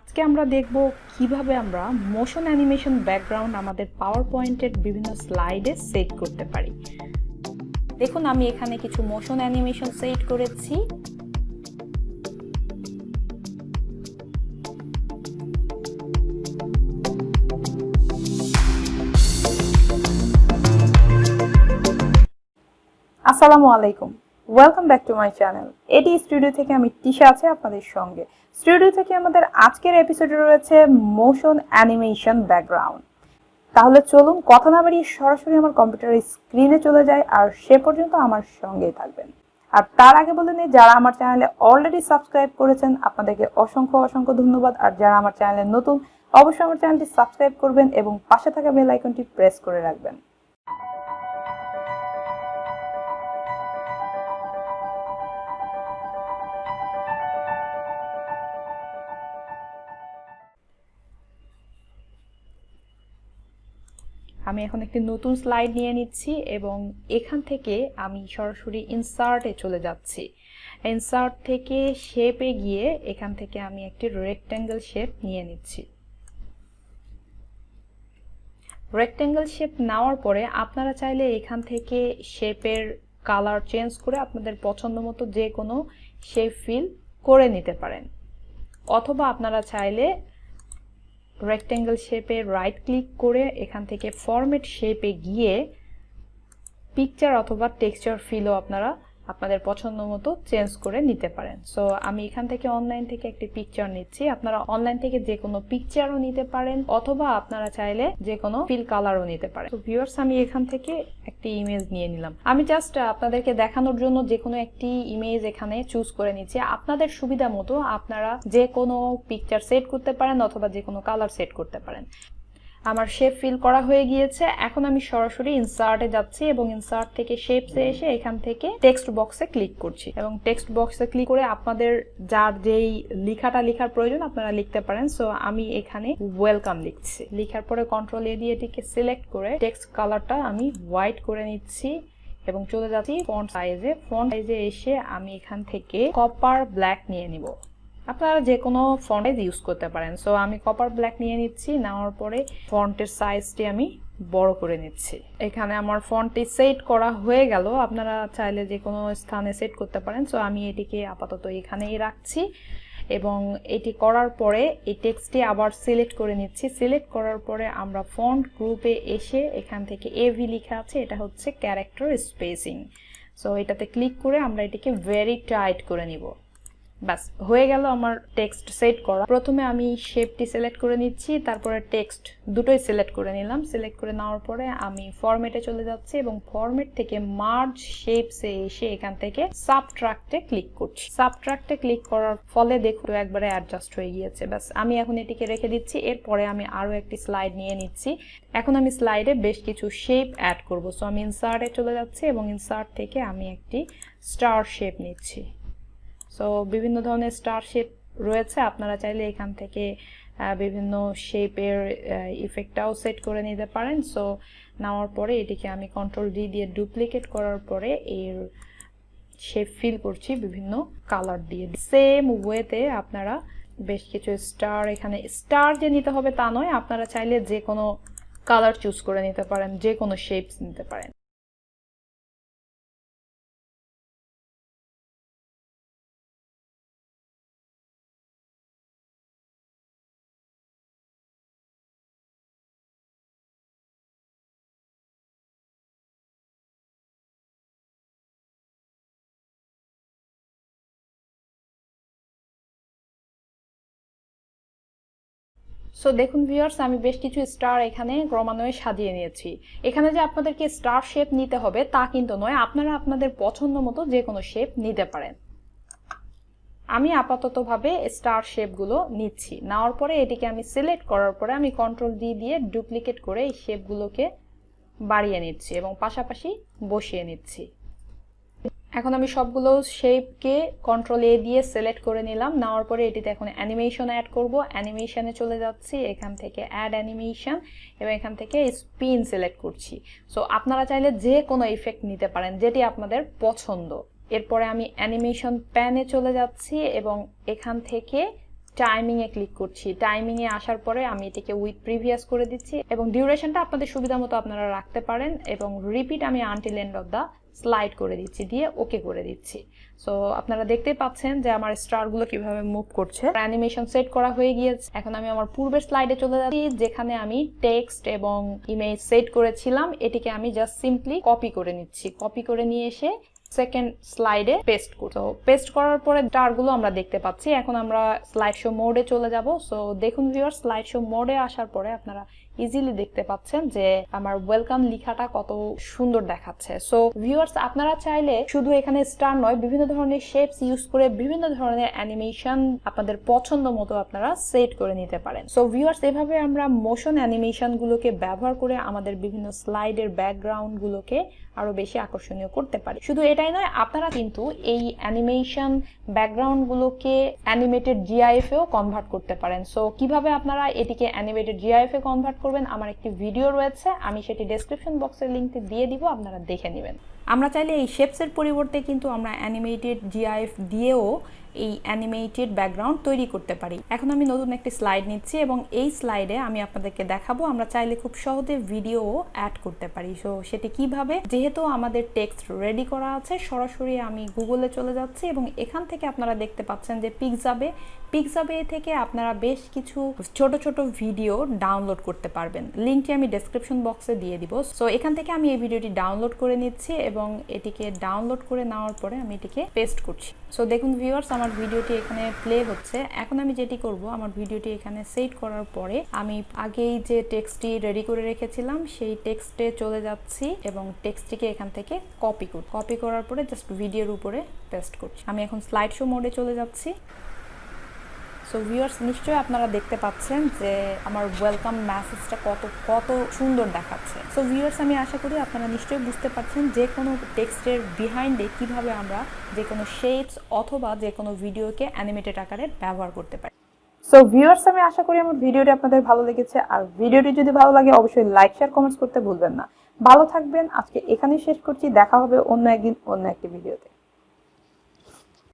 আজকে আমরা দেখব কিভাবে আমরা মোশন অ্যানিমেশন ব্যাকগ্রাউন্ড আমাদের পাওয়ার পয়েন্টের বিভিন্ন স্লাইডে সেট করতে পারি। দেখুন আমি এখানে কিছু মোশন অ্যানিমেশন সেট করেছি। আসসালামু আলাইকুম, welcome back to my channel. এটি স্টুডিও থেকে আমি তিশা আছে আপনাদের সঙ্গে। স্টুডিও থেকে আমাদের আজকের এপিসোডে রয়েছে মোশন অ্যানিমেশন ব্যাকগ্রাউন্ড। তাহলে চলুন কথা না বাড়িয়ে সরাসরি আমার কম্পিউটারের স্ক্রিনে চলে যায়, আর সে পর্যন্ত আমার সঙ্গেই থাকবেন। আর তার আগে বলে নিই, যারা আমার চ্যানেলে অলরেডি সাবস্ক্রাইব করেছেন আপনাদেরকে অসংখ্য অসংখ্য ধন্যবাদ। আর যারা আমার চ্যানেলে নতুন, অবশ্যই আমার চ্যানেলটি সাবস্ক্রাইব করবেন এবং পাশে থাকা বেল আইকনটি প্রেস করে রাখবেন। আমি এখন একটি নতুন স্লাইড নিয়ে নিচ্ছি এবং এখান থেকে আমি সরাসরি ইনসার্টে চলে যাচ্ছি। ইনসার্ট থেকে শেপে গিয়ে এখান থেকে আমি একটি রেক্ট্যাঙ্গেল শেপ নিয়ে নিচ্ছি। রেক্ট্যাঙ্গেল শেপ নেওয়ার পরে আপনারা চাইলে এখান থেকে শেপের কালার চেঞ্জ করে আপনাদের পছন্দ মতো যে কোনো শেপ ফিল করে নিতে পারেন, অথবা আপনারা চাইলে রেক্ট্যাঙ্গেল শেপে রাইট ক্লিক করে এখান থেকে ফরম্যাট শেপে গিয়ে পিকচার অথবা টেক্সচার ফিলও আপনারা আপনাদের পছন্দ মতো চেঞ্জ করে নিতে পারেন। সো আমি এখান থেকে অনলাইন থেকে একটি পিকচার নিচ্ছি। আপনারা অনলাইন থেকে যে কোনো পিকচারও নিতে পারেন, অথবা আপনারা চাইলে যে কোনো ফিল কালারও নিতে পারেন। তো ভিউয়ার্স, আমি এখান থেকে একটি ইমেজ নিয়ে নিলাম। আমি জাস্ট আপনাদেরকে দেখানোর জন্য যে কোনো একটি ইমেজ এখানে চুজ করে নিচ্ছি। আপনাদের সুবিধা মতো আপনারা যে কোনো পিকচার সেট করতে পারেন অথবা যে কোনো কালার সেট করতে পারেন। আমার শেপ ফিল করা হয়ে গিয়েছে। এখন আমি সরাসরি ইনসার্টে যাচ্ছি এবং ইনসার্ট থেকে শেপসে এসে এখান থেকে টেক্সট বক্সে ক্লিক করছি এবং টেক্সট বক্সে ক্লিক করে আপনাদের যার যেই লেখাটা লেখার প্রয়োজন আপনারা লিখতে পারেন। সো আমি এখানে ওয়েলকাম লিখছি। লেখার পরে কন্ট্রোল এ দিয়ে এটিকে সিলেক্ট করে টেক্সট কালারটা আমি হোয়াইট করে নিচ্ছি এবং চলে যাচ্ছি ফন্ট সাইজে। ফন্ট সাইজে এসে আমি এখান থেকে কপার ব্ল্যাক নিয়ে নিব। আপনারা যে কোনো ফন্ট ইউজ করতে পারেন। সো আমি কপার ব্ল্যাক নিয়ে নিচ্ছি। নেওয়ার পরে ফন্টের সাইজটি আমি বড় করে নিচ্ছি। এখানে আমার ফন্টটি সেট করা হয়ে গেল। আপনারা চাইলে যে কোনো স্থানে সেট করতে পারেন। সো আমি এটিকে আপাতত এখানেই রাখছি এবং এটি করার পরে এই টেক্সটটি আবার সিলেক্ট করে নিচ্ছি। সিলেক্ট করার পরে আমরা ফন্ট গ্রুপে এসে এখান থেকে এভি লেখা আছে, এটা হচ্ছে ক্যারেক্টার স্পেসিং। সো এটাতে ক্লিক করে আমরা এটিকে ভেরি টাইট করে নিব। বাস হয়ে গেল আমার টেক্সট সেট করা। প্রথমে আমি শেপটি সিলেক্ট করে নিচ্ছি, তারপরে টেক্সট দুটোই সিলেক্ট করে নিলাম। সিলেক্ট করে নেওয়ার পরে আমি ফরম্যাটে চলে যাচ্ছি এবং ফরম্যাট থেকে মার্জ শেপসে এসে এখান থেকে সাবট্রাক্টে ক্লিক করছি। সাবট্রাক্টে ক্লিক করার ফলে দেখুন একবারে অ্যাডজাস্ট হয়ে গিয়েছে। বাস আমি এখন এটিকে রেখে দিচ্ছি। এরপরে আমি আরও একটি স্লাইড নিয়ে নিচ্ছি। এখন আমি স্লাইডে বেশ কিছু শেপ অ্যাড করব। সো আমি ইনসার্টে চলে যাচ্ছি এবং ইনসার্ট থেকে আমি একটি স্টার শেপ নিচ্ছি। সো বিভিন্ন ধরনের স্টার শেপ রয়েছে, আপনারা চাইলে এখান থেকে বিভিন্ন শেপের ইফেক্টটাও সেট করে নিতে পারেন। সো নেওয়ার পরে এটিকে আমি কন্ট্রোল ডি দিয়ে ডুপ্লিকেট করার পরে এর শেপ ফিল করছি বিভিন্ন কালার দিয়ে। সেম ওয়েতে আপনারা বেশ কিছু স্টার, এখানে স্টার যে নিতে হবে তা নয়, আপনারা চাইলে যে কোনো কালার চুজ করে নিতে পারেন, যে কোনো শেপস নিতে পারেন। সো দেখুন ভিউয়ার্স, আমি বেশ কিছু স্টার এখানে ক্রমান্বয়ে সাজিয়ে নিয়েছি। এখানে যে আপনাদেরকে স্টার শেপ নিতে হবে তা কিন্তু নয়, আপনারা আপনাদের পছন্দ মতো যে কোনো শেপ নিতে পারেন। আমি আপাততভাবে স্টার শেপগুলো নিচ্ছি। নেওয়ার পরে এটিকে আমি সিলেক্ট করার পরে আমি কন্ট্রোল ডি দিয়ে ডুপ্লিকেট করে এই শেপগুলোকে বাড়িয়ে নিচ্ছি এবং পাশাপাশি বসিয়ে নিচ্ছি। এখন আমি সবগুলো শেপকে কন্ট্রোল এ দিয়ে সিলেক্ট করে নিলাম। নেওয়ার পরে এটিতে এখন অ্যানিমেশন অ্যাড করব। অ্যানিমেশনে চলে যাচ্ছি, এখান থেকে অ্যাড অ্যানিমেশন এবং এখান থেকে স্পিন সিলেক্ট করছি। সো আপনারা চাইলে যে কোনো ইফেক্ট নিতে পারেন যেটি আপনাদের পছন্দ। এরপরে আমি অ্যানিমেশন প্যানে চলে যাচ্ছি এবং এখান থেকে টাইমিং এ ক্লিক করছি। টাইমিং এ আসার পরে আমি এটাকে উইথ প্রিভিয়াস করে দিচ্ছি এবং ডিউরেশনটা আপনাদের সুবিধা মতো আপনারা রাখতে পারেন এবং রিপিট আমি until end of the slide করে দিচ্ছি, দিয়ে ওকে করে দিচ্ছি। সো আপনারা দেখতেই পাচ্ছেন যে আমার স্টারগুলো কিভাবে মুভ করছে। অ্যানিমেশন সেট করা হয়ে গিয়েছে। এখন আমি আমার পূর্বের স্লাইডে চলে যাচ্ছি, যেখানে আমি টেক্সট এবং ইমেজ সেট করেছিলাম। এটিকে আমি জাস্ট সিম্পলি কপি করে নিচ্ছি। কপি করে নিয়ে এসে সেকেন্ড স্লাইডে পেস্ট করব। পেস্ট করার পরে স্টারগুলো আমরা দেখতে পাচ্ছি। এখন আমরা স্লাইড শো মোডে চলে যাব। সো দেখুন ভিউয়ার্স, স্লাইড শো মোডে আসার পরে আপনারা ইজিলি দেখতে পাচ্ছেন যে আমার ওয়েলকাম লেখাটা কত সুন্দর দেখাচ্ছে। সো ভিউয়ার্স, আপনারা চাইলে শুধু এখানে স্টার নয়, বিভিন্ন ধরনের শেপস ইউজ করে বিভিন্ন ধরনের অ্যানিমেশন আপনাদের পছন্দ মতো আপনারা সেট করে নিতে পারেন। সো ভিউয়ার্স, এভাবে আমরা মোশন অ্যানিমেশন গুলোকে ব্যবহার করে আমাদের বিভিন্ন স্লাইডের ব্যাকগ্রাউন্ড গুলোকে আরো বেশি আকর্ষণীয় করতে পারি। শুধু এটাই নয়, আপনারা কিন্তু এই অ্যানিমেশন ব্যাকগ্রাউন্ড গুলোকে অ্যানিমেটেড জিআইএফ এও কনভার্ট করতে পারেন। সো কিভাবে আপনারা এটিকে অ্যানিমেটেড জিআইএফ এ কনভার্ট করবেন, আমার একটি ভিডিও রয়েছে, আমি সেটি ডেসক্রিপশন বক্সের লিংকটি দিয়ে দিব, আপনারা দেখে নেবেন। আমরা চাইলে এই শেপসের পরিবর্তে কিন্তু আমরা অ্যানিমেটেড জিআইএফ দিয়েও এই অ্যানিমেটেড ব্যাকগ্রাউন্ড তৈরি করতে পারি। এখন আমি নতুন একটি স্লাইড নিচ্ছি এবং এই স্লাইডে আমি আপনাদেরকে দেখাবো আমরা চাইলে খুব সহজে ভিডিও অ্যাড করতে পারি। সো সেটি কিভাবে, যেহেতু আমাদের টেক্সট রেডি করা আছে, সরাসরি আমি গুগলে চলে যাচ্ছি এবং এখান থেকে আপনারা দেখতে পাচ্ছেন যে পিক্সাবে থেকে আপনারা বেশ কিছু ছোট ছোট ভিডিও ডাউনলোড করতে পারবেন। লিঙ্কটি আমি ডেসক্রিপশন বক্সে দিয়ে দিব। সো এখান থেকে আমি এই ভিডিওটি ডাউনলোড করে নিচ্ছি এবং এটিকে ডাউনলোড করে নেওয়ার পরে আমি এটিকে পেস্ট করছি। সো দেখুন ভিউয়ার্স, আমার ভিডিওটি এখানে প্লে হচ্ছে। এখন আমি যেটি করব, আমার ভিডিওটি এখানে সেট করার পরে আমি আগেই যে টেক্সটটি রেডি করে রেখেছিলাম সেই টেক্সটে চলে যাচ্ছি এবং টেক্সটটিকে এখান থেকে কপি করার পরে জাস্ট ভিডিওর উপরে পেস্ট করছি। আমি এখন স্লাইড শো মোডে চলে যাচ্ছি। সো ভিউয়ার্স, নিশ্চয়ই আপনারা দেখতে পাচ্ছেন যে আমার ওয়েলকাম মেসেজটা কত সুন্দর দেখাচ্ছে। সো ভিউয়ার্স, আমি আশা করি আপনারা নিশ্চয়ই বুঝতে পারছেন যে কোনো টেক্সটের বিহাইন্ডে কিভাবে আমরা যে কোনো শেপস অথবা যে কোনো ভিডিওকে অ্যানিমেটেড আকারে ব্যবহার করতে পারি। সো ভিউয়ার্স, আমি আশা করি আমার ভিডিওটি আপনাদের ভালো লেগেছে। আর ভিডিওটি যদি ভালো লাগে অবশ্যই লাইক, শেয়ার, কমেন্টস করতে ভুলবেন না। ভালো থাকবেন। আজকে এখানেই শেষ করছি। দেখা হবে অন্য একদিন অন্য একটি ভিডিওতে।